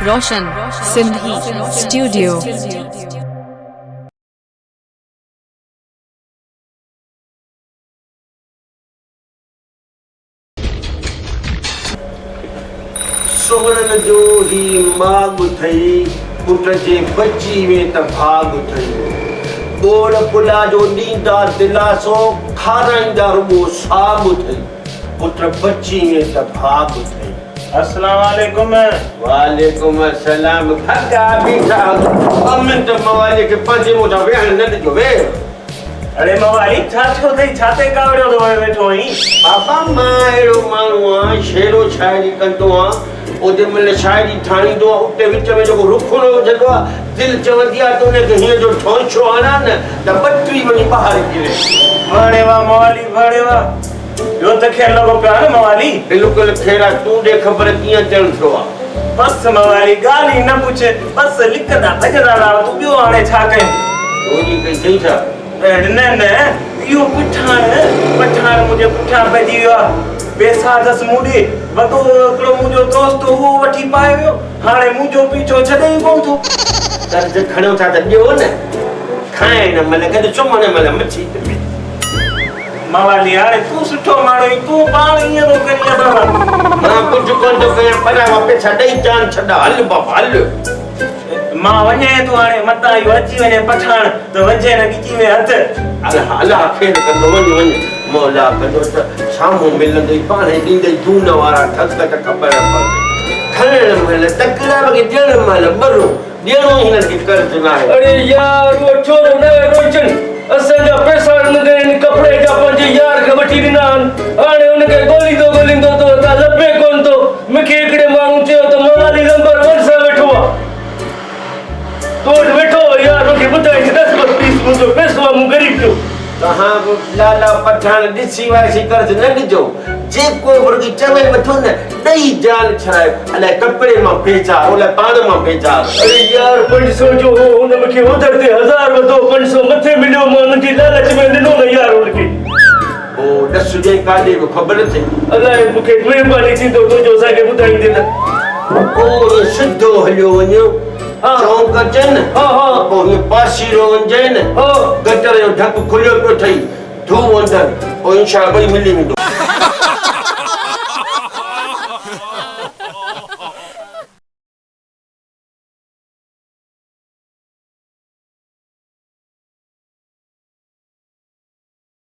Roshan Sindhi Studio सोहरन जो ही माग थई पुट जे बची में त भाग थई बोल पुला जो नींदा दिलासो खाराईंदा रुगो साग थई पुट बची में त भाग थई। अस्सलाम वालेकुम। वालेकुम अस्सलाम। भगा बीठा मिंट मवाली के पंजे मोटा वेहण न जो वे। अरे मवाली छा छो थई छाते कावड़ो तो वेठो ही पापा मां एड़ो माण्हू आ शेरो शायरी कंदो आ ओदे मल शायरी ठाणींदो आहे उते विच में जेको रुखणो हुजंदो आहे दिलि चवंदी आहे त उनखे हीअं जो ठोंछो आणा न त बटरी वञी ॿाहिरि किरे। बड़े वाह मवाली बड़े वाह। ॿियो त खेल लॻो पियो आहे न मवाली। बिल्कुलु खेरा तूं ॾे ख़बर कीअं चवण थियो आहे। बस मवाली ॻाल्हि ई न पुछे बस लिकंदा भॼंदा रहा तूं ॿियो हाणे छा कयूं। रोजी कई थई छा? न न इहो पठाण मुंहिंजे पुठियां पइजी वियो आहे बेसादस मूंॾे वॾो हिकिड़ो मुंहिंजो दोस्त उहो वठी पाए वियो हाणे मुंहिंजो पीछो छॾे ई कोन थो। कर्ज़ खणो था त ॾियो न खाइण महिल गॾु सुम्हण महिल मच्छी मवाली हाणे तूं सुठो माण्हू आहीं तूं पाण ईअं थो करीं असां मां कुझु कोन थो कयां पर पैसा ॾेई जान छॾा हल बाबा हल। मां वञे तूं हाणे मतां इहो अची वञे पठाण त वञे न गिची में हथ हल हल खेल कंदो वञ वञ मौला कंदो त साम्हूं मिलंदई पाण ॾींदई दून वारा ठक त ख़बर पवंदी खाइण महिल तकड़ा खे ॾियण महिल ॿरो ॾियणो हिनखे कर्ज़ न आहे। अरे यार वो छोरो न रोचन असांजा पैसा न इन कपड़े जा पंहिंजे यार खे वठी ॾिना हाणे हुनखे ॻोल्हींदो तो त लभे कोन थो। मूंखे हिकिड़े माण्हू चयो त मवाली नंबर 1 सां वेठो आहे तो वटि वेठो यार मूंखे ॿुधाए 10 प्लीज मुंहिंजो पैसो आहे मूं ग़रीब जो। तव्हां बि लाला पठान ॾिसी वाइसी कर्ज़ न ॾिजो जेको रुॻी चवे वठो न ॾेई जान छॾायो अलाए कपिड़े मां भेजा अलाए पाण मां भेजा। अरे यार 500 जो हो हुन मूंखे उधर ते 1000 वधो 500 मथे मिलियो मां हुनजी लालच में ॾिनो न यार हुनखे। ओ ॾस जे काॾे बि ख़बर अथई अलाए मूंखे महिरबानी थींदो तुंहिंजो असांखे ॿुधाईंदे त। ओ सिधो हलियो वञो चौंक अचनि पोइ हीअं पासीरो वञिजे न गटर जो ढक खुलियो पियो ठही धू अंदरि पोइ इंशा ॿई मिली वेंदो